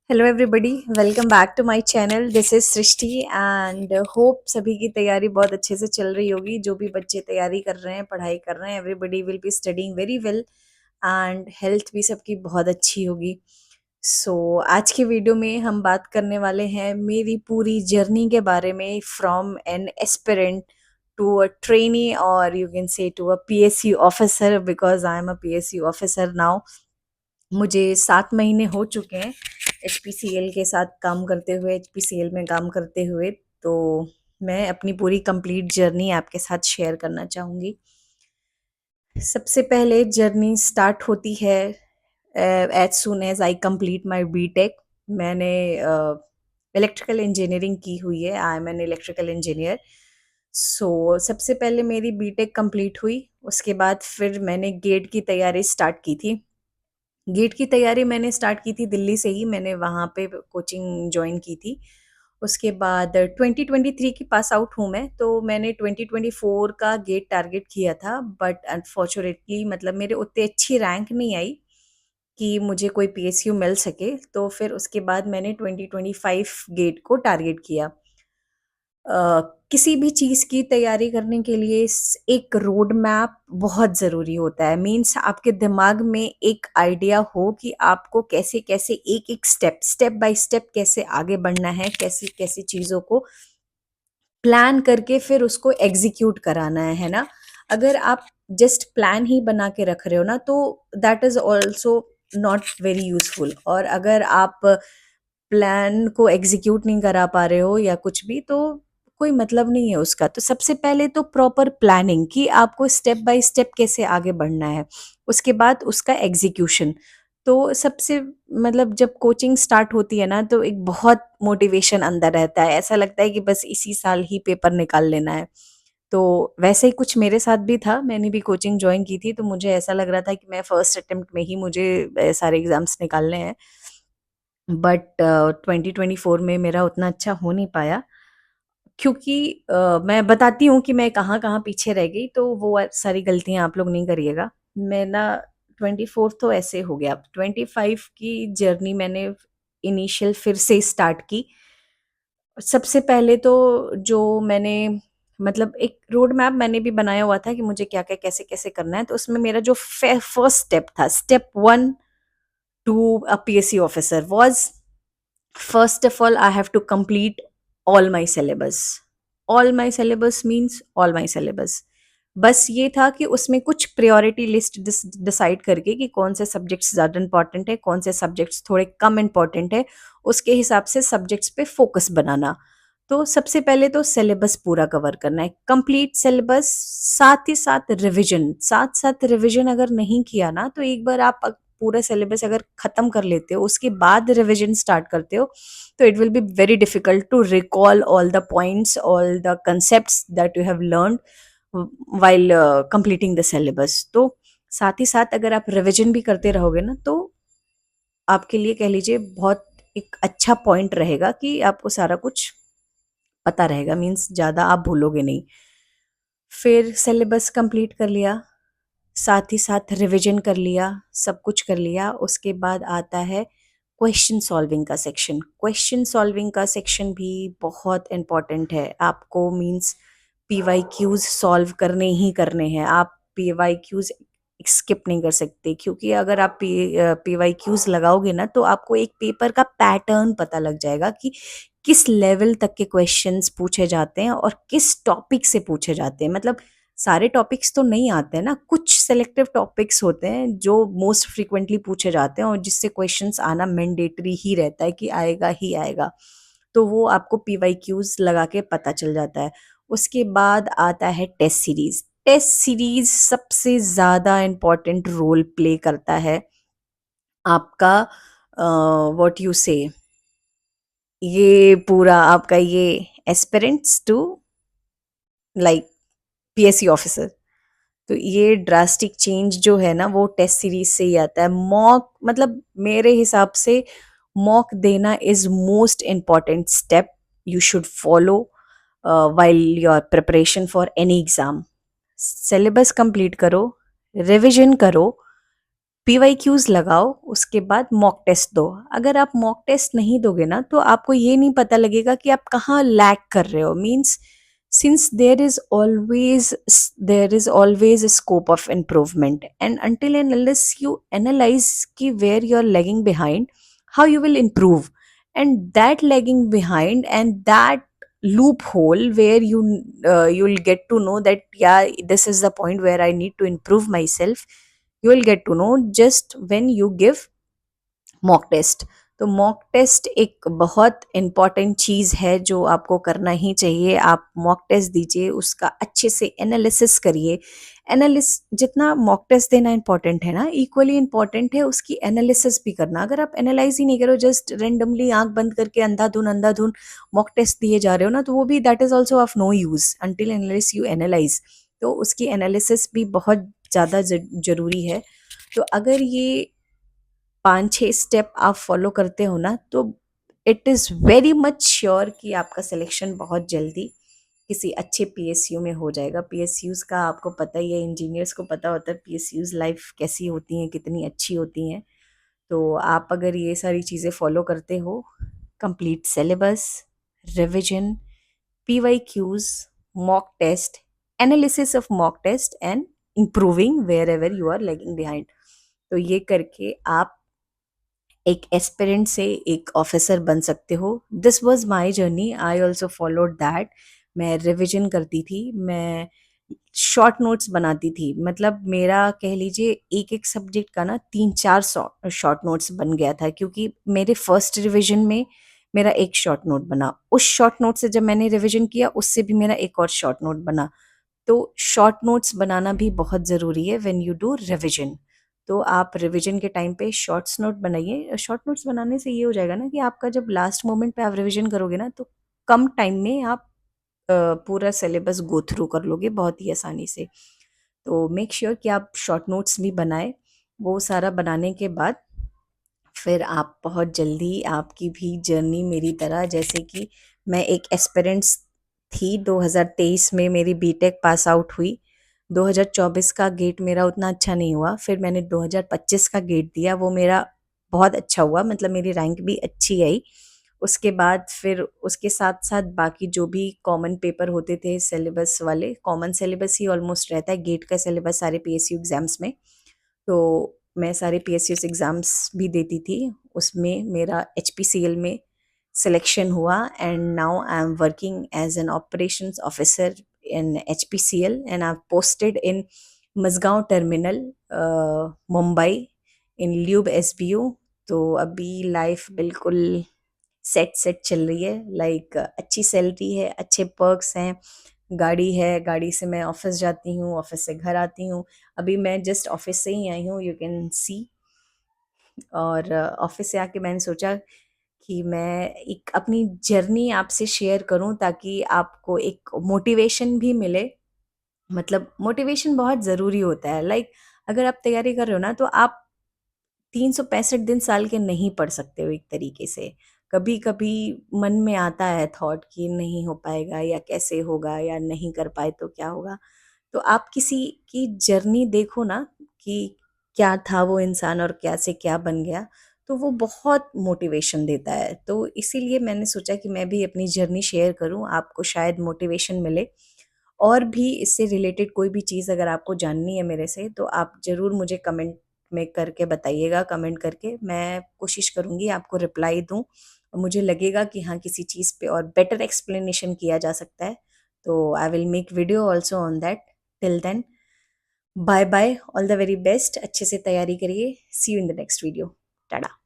Hello everybody, welcome back to my channel. This is Srishti and hope सभी की तैयारी बहुत अच्छे से चल रही होगी। जो भी बच्चे तैयारी कर रहे हैं, पढ़ाई कर रहे हैं, everybody will be studying very well and health भी सबकी बहुत अच्छी होगी। आज की वीडियो में हम बात करने वाले हैं मेरी पूरी जर्नी के बारे में, from an aspirant to a trainee और you can say to a PSU officer, because I am a PSU officer now. मुझे 7 महीने हो चुके हैं एचपीसीएल के साथ काम करते हुए, एचपीसीएल में काम करते हुए। तो मैं अपनी पूरी कंप्लीट जर्नी आपके साथ शेयर करना चाहूँगी। सबसे पहले जर्नी स्टार्ट होती है as soon as I complete my BTech. मैंने इलेक्ट्रिकल इंजीनियरिंग की हुई है। I am an electrical engineer. सबसे पहले मेरी बीटेक कंप्लीट हुई। उसके बाद फिर मैंने गेट की तैयारी स्टार्ट की थी। गेट की तैयारी मैंने स्टार्ट की थी दिल्ली से ही। मैंने वहाँ पे कोचिंग ज्वाइन की थी। उसके बाद 2023 की पास आउट हूँ मैं। तो मैंने 2024 का गेट टारगेट किया था, बट अनफॉर्चुनेटली मतलब मेरे उतने अच्छी रैंक नहीं आई कि मुझे कोई पीएसयू मिल सके। तो फिर उसके बाद मैंने 2025 गेट को टारगेट किया। किसी भी चीज़ की तैयारी करने के लिए एक रोड मैप बहुत ज़रूरी होता है। मीन्स आपके दिमाग में एक आइडिया हो कि आपको कैसे कैसे एक एक स्टेप बाय स्टेप कैसे आगे बढ़ना है, कैसी कैसी चीज़ों को प्लान करके फिर उसको एग्जीक्यूट कराना है ना। अगर आप जस्ट प्लान ही बना के रख रहे हो ना, तो that is also not very useful. और अगर आप प्लान को एग्जीक्यूट नहीं करा पा रहे हो या कुछ भी, तो कोई मतलब नहीं है उसका। तो सबसे पहले तो प्रॉपर प्लानिंग कि आपको स्टेप बाय स्टेप कैसे आगे बढ़ना है, उसके बाद उसका एग्जीक्यूशन। तो सबसे मतलब जब कोचिंग स्टार्ट होती है ना, तो एक बहुत मोटिवेशन अंदर रहता है। ऐसा लगता है कि बस इसी साल ही पेपर निकाल लेना है। तो वैसे ही कुछ मेरे साथ भी था। मैंने भी कोचिंग ज्वाइन की थी, तो मुझे ऐसा लग रहा था कि मैं फर्स्ट अटेम्प्ट में ही मुझे सारे एग्जाम्स निकालने हैं। बट 2024 में मेरा उतना अच्छा हो नहीं पाया, क्योंकि मैं बताती हूँ कि मैं कहाँ-कहाँ पीछे रह गई, तो वो सारी गलतियाँ आप लोग नहीं करिएगा। मेरा 24 तो ऐसे हो गया। 25 की जर्नी मैंने इनिशियल फिर से स्टार्ट की। सबसे पहले तो जो मैंने मतलब एक रोड मैप मैंने भी बनाया हुआ था कि मुझे क्या-क्या, कैसे-कैसे करना है। तो उसमें मेरा जो फर्स्ट स्टेप था, step 1 to a PSC officer was, first of all I have to complete all my syllabus. All my syllabus means all my syllabus. बस ये था कि उसमें कुछ प्रायोरिटी लिस्ट डिसाइड करके कि कौन से सब्जेक्ट्स ज़्यादा इंपॉर्टेंट है, कौन से सब्जेक्ट्स थोड़े कम इंपॉर्टेंट है, उसके हिसाब से सब्जेक्ट्स पे फोकस बनाना। तो सबसे पहले तो सिलेबस पूरा कवर करना है, कंप्लीट सिलेबस। साथ ही साथ रिवीजन, साथ साथ रिवीजन अगर नहीं किया ना, तो एक बार आप पूरा सिलेबस अगर खत्म कर लेते हो, उसके बाद रिवीजन स्टार्ट करते हो, तो it will be very difficult to recall all the points, all the concepts that you have learned while completing the syllabus. तो साथ ही साथ अगर आप रिवीजन भी करते रहोगे ना, तो आपके लिए कह लीजिए बहुत एक अच्छा पॉइंट रहेगा कि आपको सारा कुछ पता रहेगा। मीन्स ज़्यादा आप भूलोगे नहीं। फिर सिलेबस कंप्लीट कर लिया, साथ ही साथ रिवीजन कर लिया, सब कुछ कर लिया। उसके बाद आता है क्वेश्चन सॉल्विंग का सेक्शन। क्वेश्चन सॉल्विंग का सेक्शन भी बहुत इम्पॉर्टेंट है आपको। मीन्स पीवाईक्यूज सॉल्व करने ही करने हैं। आप पीवाईक्यूज स्किप नहीं कर सकते, क्योंकि अगर आप पीवाईक्यूज लगाओगे ना, तो आपको एक पेपर का पैटर्न पता लग जाएगा कि किस लेवल तक के क्वेश्चंस पूछे जाते हैं और किस टॉपिक से पूछे जाते हैं। मतलब सारे टॉपिक्स तो नहीं आते हैं ना, कुछ सेलेक्टिव टॉपिक्स होते हैं जो मोस्ट फ्रीक्वेंटली पूछे जाते हैं और जिससे क्वेश्चंस आना मैंडेटरी ही रहता है कि आएगा ही आएगा। तो वो आपको पीवाईक्यूज लगा के पता चल जाता है। उसके बाद आता है टेस्ट सीरीज। टेस्ट सीरीज सबसे ज़्यादा इम्पोर्टेंट रोल प्ले करता है आपका, व्हाट यू से, ये पूरा आपका ये aspirants to like PSC officer. तो ये ड्रास्टिक चेंज जो है ना, वो टेस्ट सीरीज से ही आता है। मॉक मतलब मेरे हिसाब से मॉक देना is most important step you should follow while your preparation for any exam. Syllabus complete करो, रिवीजन करो, पीवाईक्यूज लगाओ, उसके बाद मॉक टेस्ट दो। अगर आप मॉक टेस्ट नहीं दोगे ना तो आपको ये नहीं पता लगेगा कि आप कहाँ लैग कर रहे हो। Means since there is always a scope of improvement, and until and unless you analyze ki where you're lagging behind, how you will improve. And that lagging behind and that loophole where you'll get to know that yeah, this is the point where I need to improve myself, you will get to know just when you give mock test. तो mock test एक बहुत important चीज़ है जो आपको करना ही चाहिए। आप mock test दीजिए, उसका अच्छे से एनालिसिस करिए। जितना मॉक टेस्ट देना इम्पॉर्टेंट है ना, इक्वली इम्पॉर्टेंट है उसकी एनालिसिस भी करना। अगर आप एनालाइज ही नहीं करो, जस्ट रेंडमली आंख बंद करके अंधाधुन अंधाधुन मॉक टेस्ट दिए जा रहे हो ना, तो वो भी that is also of no use until analysis you analyse. तो उसकी एनालिसिस भी बहुत ज़्यादा जरूरी है। तो अगर ये 5-6 स्टेप आप फॉलो करते हो ना, तो it is very much sure कि आपका सिलेक्शन बहुत जल्दी किसी अच्छे पीएसयू में हो जाएगा। पीएसयूज़ का आपको पता ही है, इंजीनियर्स को पता होता है पीएसयूज़ लाइफ कैसी होती हैं, कितनी अच्छी होती हैं। तो आप अगर ये सारी चीज़ें फॉलो करते हो, complete syllabus, revision, PYQs, mock test, analysis of mock test and improving wherever you are lagging behind, तो ये करके आप एक एस्पिरेंट से एक ऑफिसर बन सकते हो। This was my journey, I also followed that. मैं रिविजन करती थी, मैं शॉर्ट नोट्स बनाती थी। मतलब मेरा कह लीजिए एक एक सब्जेक्ट का ना 3-4 शॉर्ट नोट्स बन गया था, क्योंकि मेरे फर्स्ट रिविजन में मेरा एक शॉर्ट नोट बना। उस शॉर्ट नोट से जब मैंने रिविजन किया, उससे भी मेरा एक और शॉर्ट नोट बना। तो शॉर्ट नोट्स बनाना भी बहुत ज़रूरी है व्हेन यू डू रिविजन। तो आप रिविजन के टाइम पे शॉर्ट्स नोट बनाइए। शॉर्ट नोट्स बनाने से ये हो जाएगा ना कि आपका जब लास्ट मोमेंट पे आप रिविजन करोगे ना, तो कम टाइम में आप पूरा सिलेबस गो थ्रू कर लोगे बहुत ही आसानी से। तो मेक श्योर कि आप शॉर्ट नोट्स भी बनाए। वो सारा बनाने के बाद फिर आप बहुत जल्दी, आपकी भी जर्नी मेरी तरह, जैसे कि मैं एक एस्पिरेंट्स थी, 2023 में मेरी बीटेक पास आउट हुई। 2024 का गेट मेरा उतना अच्छा नहीं हुआ, फिर मैंने 2025 का गेट दिया, वो मेरा बहुत अच्छा हुआ, मतलब मेरी रैंक भी अच्छी आई। उसके बाद फिर उसके साथ साथ बाकी जो भी कॉमन पेपर होते थे सिलेबस वाले, कॉमन सिलेबस ही ऑलमोस्ट रहता है गेट का सिलेबस सारे पीएसयू एग्ज़ाम्स में। तो मैं सारे पीएसयू एग्ज़ाम्स भी देती थी, उसमें मेरा एचपीसीएल में सिलेक्शन हुआ, and now I am working as an operations officer in HPCL, and I posted in Mazgaon terminal, Mumbai, in lube SBU. तो अभी लाइफ बिल्कुल सेट सेट चल रही है। लाइक अच्छी सैलरी है, अच्छे पर्क्स हैं, गाड़ी है, गाड़ी से मैं ऑफिस जाती हूँ, ऑफिस से घर आती हूँ। अभी मैं जस्ट ऑफिस से ही आई हूँ, यू कैन सी। और ऑफिस से आके मैंने सोचा कि मैं एक अपनी जर्नी आपसे शेयर करूं, ताकि आपको एक मोटिवेशन भी मिले। मतलब मोटिवेशन बहुत ज़रूरी होता है। लाइक अगर आप तैयारी कर रहे हो ना, तो आप 365 दिन साल के नहीं पढ़ सकते हो एक तरीके से। कभी कभी मन में आता है थॉट कि नहीं हो पाएगा, या कैसे होगा, या नहीं कर पाए तो क्या होगा। तो आप किसी की जर्नी देखो ना, कि क्या था वो इंसान और क्या से क्या बन गया, तो वो बहुत मोटिवेशन देता है। तो इसीलिए मैंने सोचा कि मैं भी अपनी जर्नी शेयर करूं, आपको शायद मोटिवेशन मिले। और भी इससे रिलेटेड कोई भी चीज़ अगर आपको जाननी है मेरे से, तो आप ज़रूर मुझे कमेंट में करके बताइएगा। कमेंट करके मैं कोशिश करूँगी आपको रिप्लाई दूँ, और मुझे लगेगा कि हाँ, किसी चीज़ पे और बेटर एक्सप्लेनेशन किया जा सकता है, तो I will make video also on that. Till then, bye bye, all the very best, अच्छे से तैयारी करिए। See you in the next video. Tata.